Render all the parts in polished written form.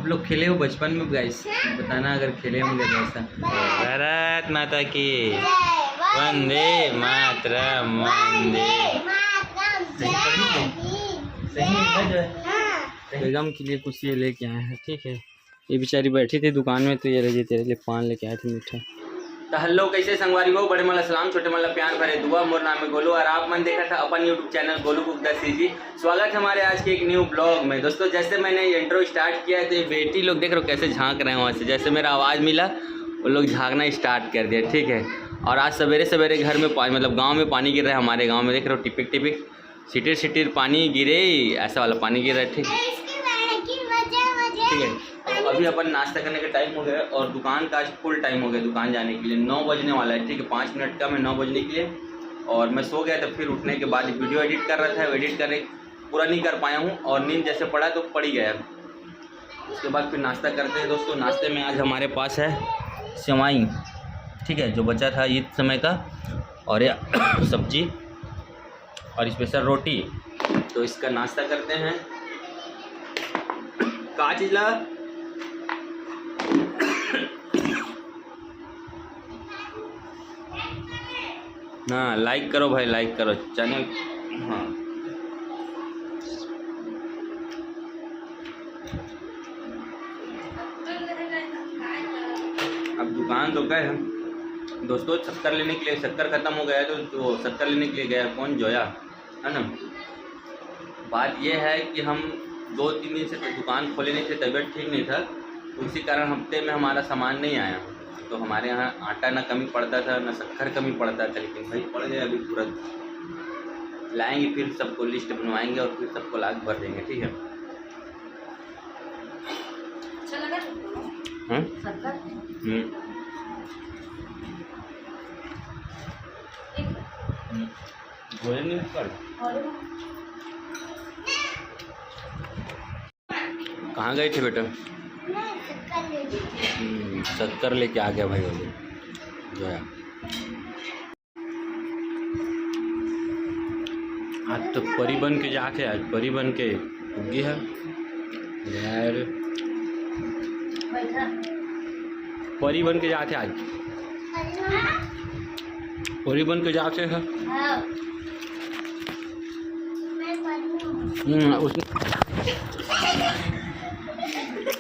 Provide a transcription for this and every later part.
आप लोग खेले हो बचपन में गाइस, बताना अगर खेले होंगे तो ऐसा। भारत माता की वंदे मातरम, वंदे बेगम के लिए कुछ ये लेके आए हैं, ठीक है। ये बेचारी बैठी थी दुकान में तो ये रही तेरे लिए पान लेके आए थे मीठा। तो हेलो कैसे संगवारी हो, बड़े मला सलाम, छोटे मला प्यार भरे दुआ। मोर नाम है गोलू और आप मन देखा था अपन YouTube channel Golu cook the CG. स्वागत है हमारे आज के एक न्यू ब्लॉग में। दोस्तों जैसे मैंने इंट्रो स्टार्ट किया है तो ये बेटी लोग देख रहे हो कैसे झांक रहे हैं वहाँ से, जैसे मेरा आवाज़ मिला वो लोग झांकना स्टार्ट कर दिया, ठीक है। और आज सवेरे सवेरे घर में पानी, मतलब गाँव में पानी गिर रहा है। हमारे गाँव में देख रहे हो टिपिक टिपिक सिटिर सिटिर पानी गिरे, ऐसा वाला पानी गिर रहा है, ठीक है। ठीक है, तो अभी अपन नाश्ता करने का टाइम हो गया और दुकान का आज फुल टाइम हो गया दुकान जाने के लिए। 9 बजने वाला है, ठीक है। 5 मिनट का मैं 9 बजने के लिए, और मैं सो गया था। फिर उठने के बाद वीडियो एडिट कर रहा था, एडिट करने पूरा नहीं कर पाया हूँ और नींद जैसे पड़ा तो पड़ ही गया। उसके बाद फिर नाश्ता करते हैं दोस्तों। नाश्ते में आज हमारे पास है सेवई, ठीक है, जो बचा था ईद समय का, और ये सब्जी और स्पेशल रोटी। तो इसका नाश्ता करते हैं। का चीज ला हाँ, लाइक करो भाई, लाइक करो चैनल। हाँ, अब दुकान तो गए हम दोस्तों शक्कर लेने के लिए। शक्कर ख़त्म हो गया है तो शक्कर लेने के लिए गया कौन, जोया, है ना। बात यह है कि हम 2-3 दिन से दुकान खोले नहीं थे, तबीयत ठीक नहीं था, उसी कारण हफ्ते में हमारा सामान नहीं आया। तो हमारे यहाँ आटा ना कमी पड़ता था ना शक्कर कमी पड़ता था, लेकिन भाई पड़ गया। अभी तुरंत लाएंगे, फिर सबको लिस्ट बनवाएंगे और फिर सबको लाग भर देंगे, ठीक है। कहाँ गए थे बेटा? शक्कर लेके आ गया भाई वो जो है। आज तो परी बन के जाके, आज परी बन के उगी है यार, परी बन के जाते आज, परी बन के जाते है।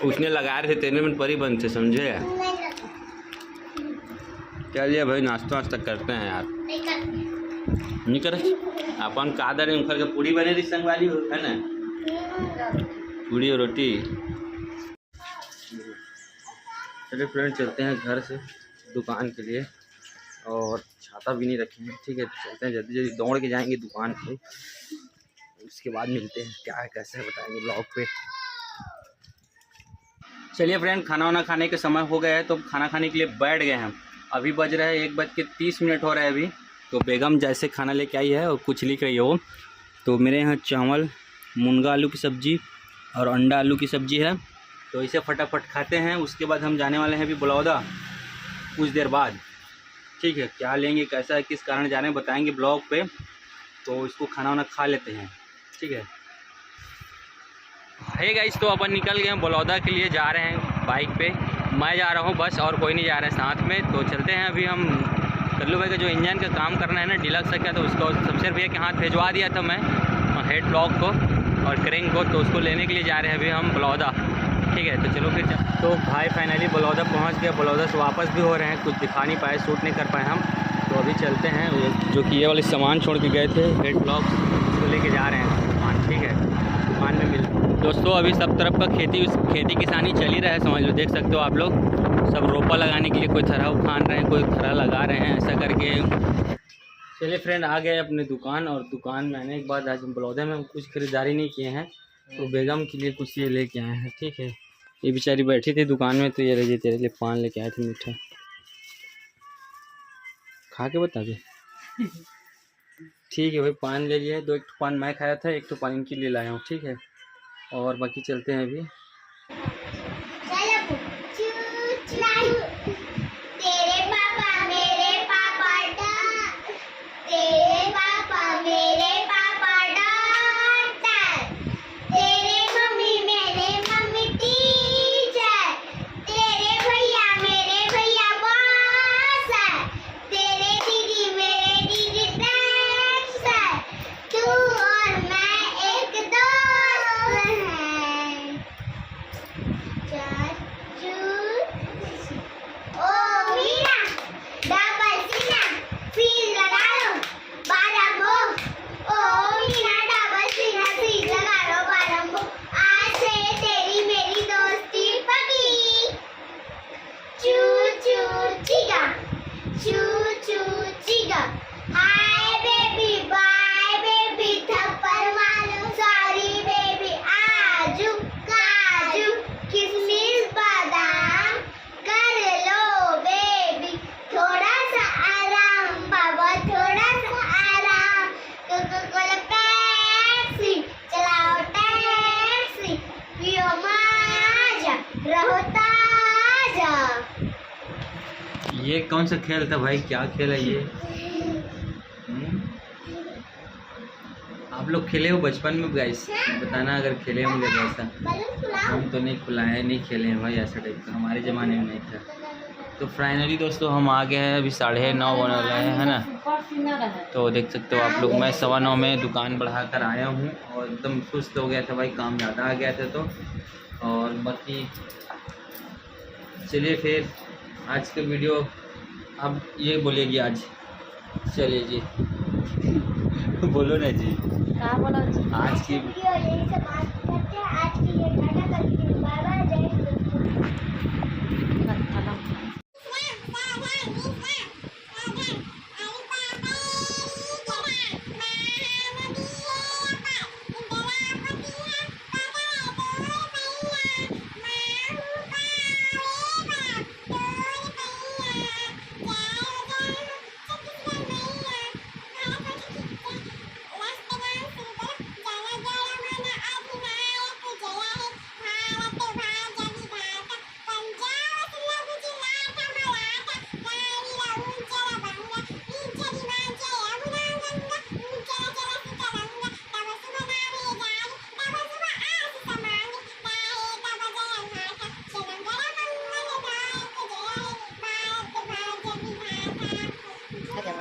उसने लगाए थे तेरे में परी बनते, समझे यार। क्या लिया भाई, नाश्ता वास्ता करते हैं यार, नहीं करे अपन कादर उखर के पूड़ी बने रही संग वाली है ना, पूड़ी और रोटी। चलिए फ्रेंड चलते हैं घर से दुकान के लिए, और छाता भी नहीं रखेंगे, ठीक है। चलते हैं जल्दी जल्दी, दौड़ के जाएंगे दुकान पे, उसके बाद मिलते हैं क्या है कैसे है बताएंगे ब्लॉग पे। चलिए फ्रेंड, खाना वाना खाने के समय हो गया है तो खाना खाने के लिए बैठ गए हैं। अभी बज रहा है 1:30 हो रहा है अभी। तो बेगम जैसे खाना लेके आई है और कुछ लिख रही है वो। तो मेरे यहाँ चावल, मुनगा आलू की सब्ज़ी और अंडा आलू की सब्ज़ी है। तो इसे फटाफट खाते हैं, उसके बाद हम जाने वाले हैं अभी बलौदा कुछ देर बाद, ठीक है। क्या लेंगे कैसा है किस कारण जा रहे हैं बताएंगे ब्लॉग पे। तो इसको खाना वाना खा लेते हैं, ठीक है। हे गाइस, तो अपन निकल गए हैं बलौदा के लिए, जा रहे हैं बाइक पे। मैं जा रहा हूँ बस, और कोई नहीं जा रहा है साथ में। तो चलते हैं अभी हम। कल्लू भाई का जो इंजन का काम करना है ना डीलक्स का, तो उसको शमशेर भैया के हाथ भिजवा दिया था मैं, हेड ब्लॉक को और क्रेंग को। तो उसको लेने के लिए जा रहे हैं अभी हम बलौदा, ठीक है। तो चलो फिर तो भाई फाइनली बलौदा पहुँच गया। बलौदा से वापस भी हो रहे हैं, कुछ दिखा नहीं पाए, शूट नहीं कर पाए हम। तो अभी चलते हैं, जो कि ये वाले सामान छोड़ के गए थे हेड ब्लॉक, उसको लेके जा रहे हैं सामान, ठीक है। दुकान में मिल दोस्तों अभी सब तरफ का खेती किसानी चल ही रहा है, समझ लो। देख सकते हो आप लोग, सब रोपा लगाने के लिए कोई थरा उखान रहे हैं, कोई थरा लगा रहे हैं, ऐसा करके। चलिए फ्रेंड, आ गए अपने दुकान, और दुकान में आने के बाद आज हम बलौदा में कुछ खरीदारी नहीं किए हैं, तो बेगम के लिए कुछ ये लेके आए हैं, ठीक है। ये बेचारी बैठी थी दुकान में तो ये रही तेरे लिए पान लेके आए थे मीठा, खा के बता दे। ठीक है भाई, पान ले लिए, 2 पान मैं खाया था, 1 पान इनके लिए लाया हूँ, ठीक है। और बाकी चलते हैं अभी। कौन सा खेल था भाई, क्या खेल है ये? आप लोग खेले हो बचपन में गाइस, बताना अगर खेले होंगे तो। ऐसा हम तो नहीं खुलाए, नहीं खेले हैं भाई ऐसा टाइप का, हमारे ज़माने में नहीं था। तो फाइनली दोस्तों हम आ गए हैं, अभी 9:30 होने वाला है ना। तो देख सकते हो आप लोग, मैं 9:15 में दुकान बढ़ा कर आया हूँ और एकदम सुस्त हो गया था भाई, काम ज़्यादा आ गया था। तो और बाकी चलिए फिर आज का वीडियो अब ये बोलेगी आज। चलिए जी बोलो ना जी, क्या बोला जी? आज की वीडियो यही से बात करते हैं। आज के लिए टाटा करते हैं, बाय बाय, जय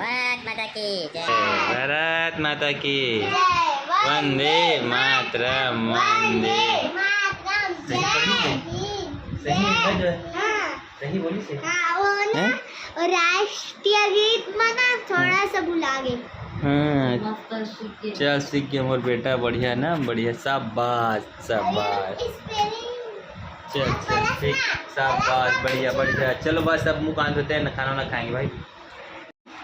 भारत माता की जय। भारत माता की वंदे मातरम, वंदे सही बोली से। राष्ट्रीय गीत मना थोड़ा सा भुला गए। हाँ चल सीख गया मोर बेटा, बढ़िया ना, बढ़िया, शाबाश शाबाश। चल चल ठीक, शाबाश, बढ़िया बढ़िया। चलो बस अब मुँह कान धोते हैं, खाना वाना खाएंगे भाई।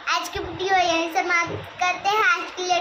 आज की वीडियो यहीं समाप्त करते हैं। आज के लिए